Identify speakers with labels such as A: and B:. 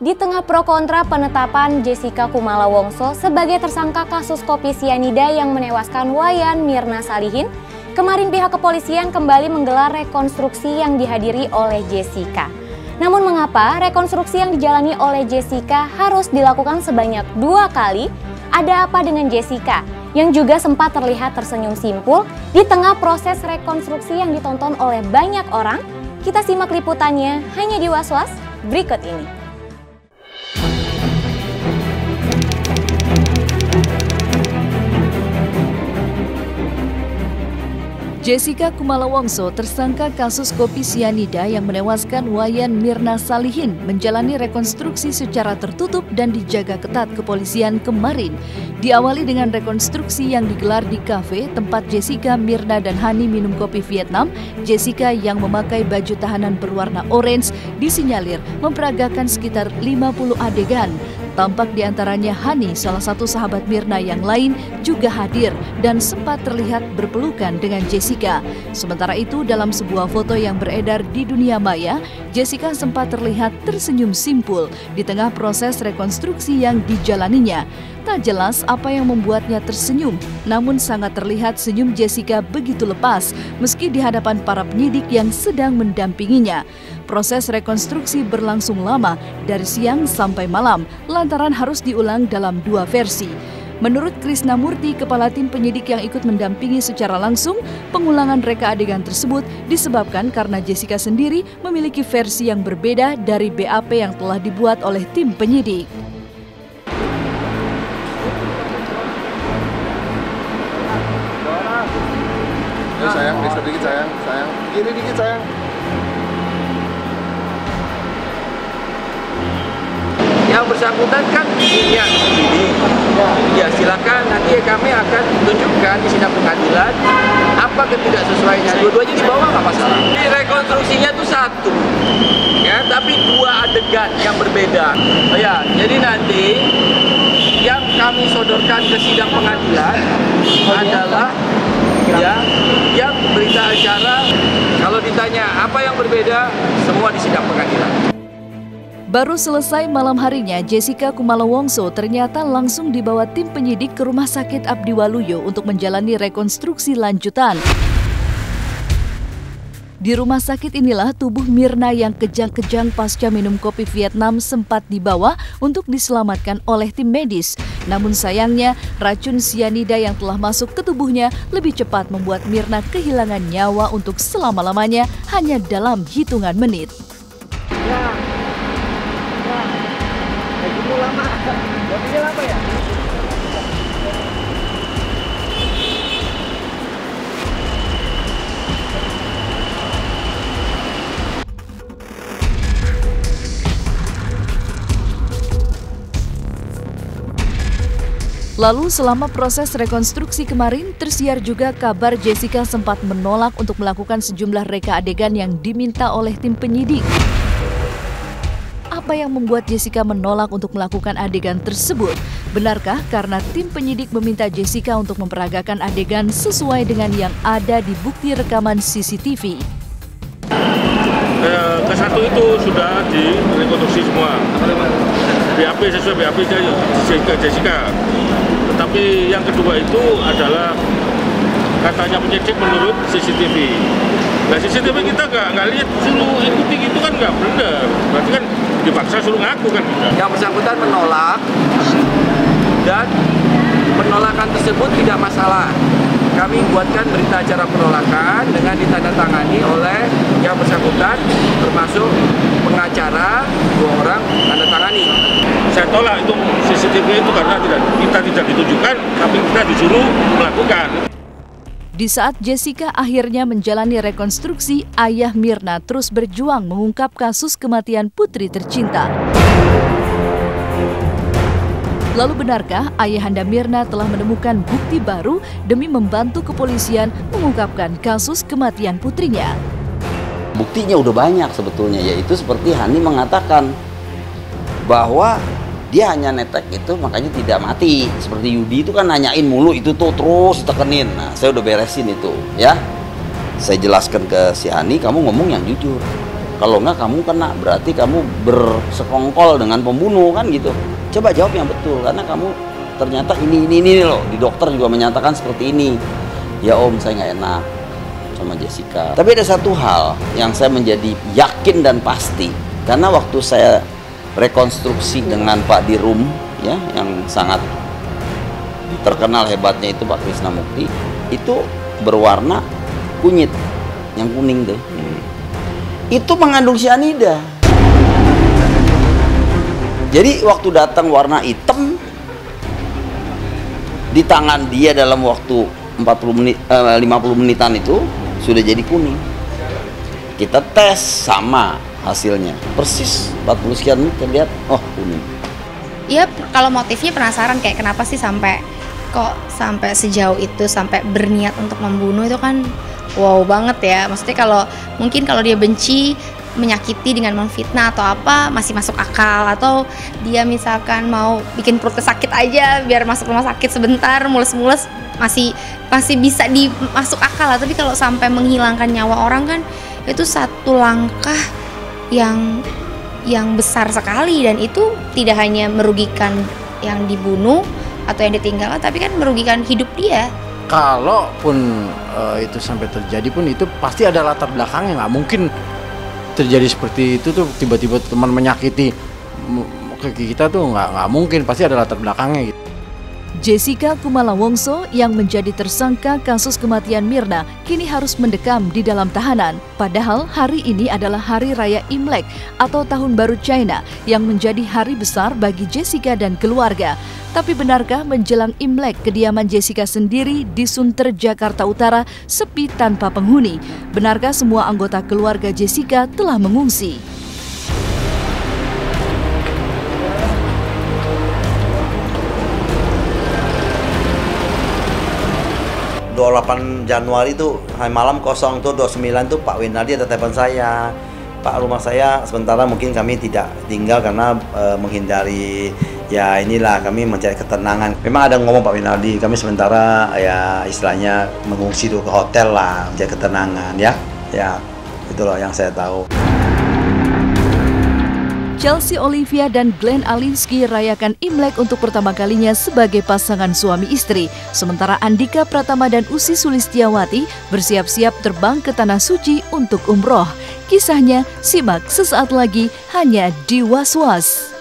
A: Di tengah pro kontra penetapan Jessica Kumala Wongso sebagai tersangka kasus kopi sianida yang menewaskan Wayan Mirna Salihin, kemarin pihak kepolisian kembali menggelar rekonstruksi yang dihadiri oleh Jessica. Namun mengapa rekonstruksi yang dijalani oleh Jessica harus dilakukan sebanyak 2 kali? Ada apa dengan Jessica yang juga sempat terlihat tersenyum simpul di tengah proses rekonstruksi yang ditonton oleh banyak orang? Kita simak liputannya hanya di Was-Was berikut ini.
B: Jessica Kumala Wongso, tersangka kasus kopi sianida yang menewaskan Wayan Mirna Salihin, menjalani rekonstruksi secara tertutup dan dijaga ketat kepolisian kemarin. Diawali dengan rekonstruksi yang digelar di kafe tempat Jessica, Mirna, dan Hani minum kopi Vietnam. Jessica yang memakai baju tahanan berwarna orange disinyalir memperagakan sekitar 50 adegan. Tampak diantaranya Hani, salah satu sahabat Mirna yang lain, juga hadir dan sempat terlihat berpelukan dengan Jessica. Sementara itu, dalam sebuah foto yang beredar di dunia maya, Jessica sempat terlihat tersenyum simpul di tengah proses rekonstruksi yang dijalaninya. Tak jelas apa yang membuatnya tersenyum, namun sangat terlihat senyum Jessica begitu lepas meski di hadapan para penyidik yang sedang mendampinginya. Proses rekonstruksi berlangsung lama, dari siang sampai malam, lantaran harus diulang dalam 2 versi. Menurut Krisna Murti, kepala tim penyidik yang ikut mendampingi secara langsung, pengulangan reka adegan tersebut disebabkan karena Jessica sendiri memiliki versi yang berbeda dari BAP yang telah dibuat oleh tim penyidik.
C: Ayo sayang, geser dikit sayang, kiri dikit sayang.
D: Yang bersangkutan kan punya ini, ya silakan nanti kami akan tunjukkan di sidang pengadilan apa ketidaksesuaiannya. Dua-duanya dibawa nggak masalah. Di rekonstruksinya itu 1, ya, tapi 2 adegan yang berbeda. Oh ya, jadi nanti yang kami sodorkan ke sidang pengadilan adalah ya, yang berita acara. Kalau ditanya apa yang berbeda, semua di sidang pengadilan.
B: Baru selesai malam harinya, Jessica Kumala Wongso ternyata langsung dibawa tim penyidik ke Rumah Sakit Abdiwaluyo untuk menjalani rekonstruksi lanjutan. Di rumah sakit inilah tubuh Mirna yang kejang-kejang pasca minum kopi Vietnam sempat dibawa untuk diselamatkan oleh tim medis. Namun sayangnya, racun sianida yang telah masuk ke tubuhnya lebih cepat membuat Mirna kehilangan nyawa untuk selama-lamanya hanya dalam hitungan menit.
D: Lama, kopinya lama ya?
B: Lalu selama proses rekonstruksi kemarin, tersiar juga kabar Jessica sempat menolak untuk melakukan sejumlah reka adegan yang diminta oleh tim penyidik. Apa yang membuat Jessica menolak untuk melakukan adegan tersebut? Benarkah karena tim penyidik meminta Jessica untuk memperagakan adegan sesuai dengan yang ada di bukti rekaman CCTV?
E: Ke-1 itu sudah direkonstruksi semua. BAP sesuai BAP Jessica. Tetapi yang kedua itu adalah katanya penyidik menurut CCTV. Nah CCTV kita nggak lihat, suruh ikuti gitu kan nggak benar. Berarti kan dipaksa suruh ngaku kan.
D: Yang bersangkutan menolak dan penolakan tersebut tidak masalah. Kami buatkan berita acara penolakan dengan ditandatangani oleh yang bersangkutan, termasuk pengacara 2 orang tanda tangani.
E: Saya tolak itu CCTV itu karena kita tidak ditunjukkan, tapi kita disuruh melakukan.
B: Di saat Jessica akhirnya menjalani rekonstruksi, ayah Mirna terus berjuang mengungkap kasus kematian putri tercinta. Lalu benarkah ayahanda Mirna telah menemukan bukti baru demi membantu kepolisian mengungkapkan kasus kematian putrinya?
F: Buktinya udah banyak sebetulnya, yaitu seperti Hani mengatakan bahwa dia hanya netek itu makanya tidak mati. Seperti Yudi itu kan nanyain mulu itu tuh terus tekenin. Nah saya udah beresin itu ya. Saya jelaskan ke si Hani, kamu ngomong yang jujur. kalau enggak kamu kena, berarti kamu bersekongkol dengan pembunuh kan gitu. Coba jawab yang betul, karena kamu ternyata ini loh, di dokter juga menyatakan seperti ini. Ya om, saya nggak enak sama Jessica. Tapi ada satu hal yang saya menjadi yakin dan pasti, karena waktu saya rekonstruksi dengan Pak Dirum ya, yang sangat terkenal hebatnya itu Pak Krisnamukti, itu berwarna kunyit, yang kuning tuh. Itu mengandung cyanida. Jadi waktu datang warna hitam, di tangan dia dalam waktu 50 menitan itu sudah jadi kuning. Kita tes, sama hasilnya, persis 40 sekian menit kita lihat, oh kuning.
G: Iya, kalau motifnya penasaran kayak kenapa sih sampai sejauh itu, sampai berniat untuk membunuh, itu kan wow banget ya. Maksudnya mungkin kalau dia benci, menyakiti dengan memfitnah atau apa masih masuk akal, atau dia misalkan mau bikin perutnya sakit aja biar masuk rumah sakit sebentar mules-mules masih bisa dimasuk akal lah. Tapi kalau sampai menghilangkan nyawa orang kan itu satu langkah yang besar sekali, dan itu tidak hanya merugikan yang dibunuh atau yang ditinggalkan, tapi kan merugikan hidup dia.
H: Kalaupun itu sampai terjadi pun, itu pasti ada latar belakangnya. Nggak mungkin terjadi seperti itu tuh tiba-tiba teman menyakiti kita tuh nggak mungkin, pasti ada latar belakangnya gitu.
B: Jessica Kumala Wongso yang menjadi tersangka kasus kematian Mirna kini harus mendekam di dalam tahanan. Padahal hari ini adalah Hari Raya Imlek atau Tahun Baru China yang menjadi hari besar bagi Jessica dan keluarga. Tapi benarkah menjelang Imlek kediaman Jessica sendiri di Sunter, Jakarta Utara sepi tanpa penghuni? Benarkah semua anggota keluarga Jessica telah mengungsi?
I: 28 Januari tuh hari malam kosong tuh, 29 tuh Pak Winardi ada telepon saya, Pak rumah saya sementara mungkin kami tidak tinggal karena menghindari ya inilah, kami mencari ketenangan. Memang ada ngomong Pak Winardi, kami sementara ya istilahnya mengungsi dulu ke hotel lah, mencari ketenangan ya itu loh yang saya tahu.
B: Chelsea Olivia dan Glenn Alinsky rayakan Imlek untuk pertama kalinya sebagai pasangan suami istri. Sementara Andika Pratama dan Ussy Sulistiawati bersiap-siap terbang ke Tanah Suci untuk umroh. Kisahnya simak sesaat lagi hanya di Was Was.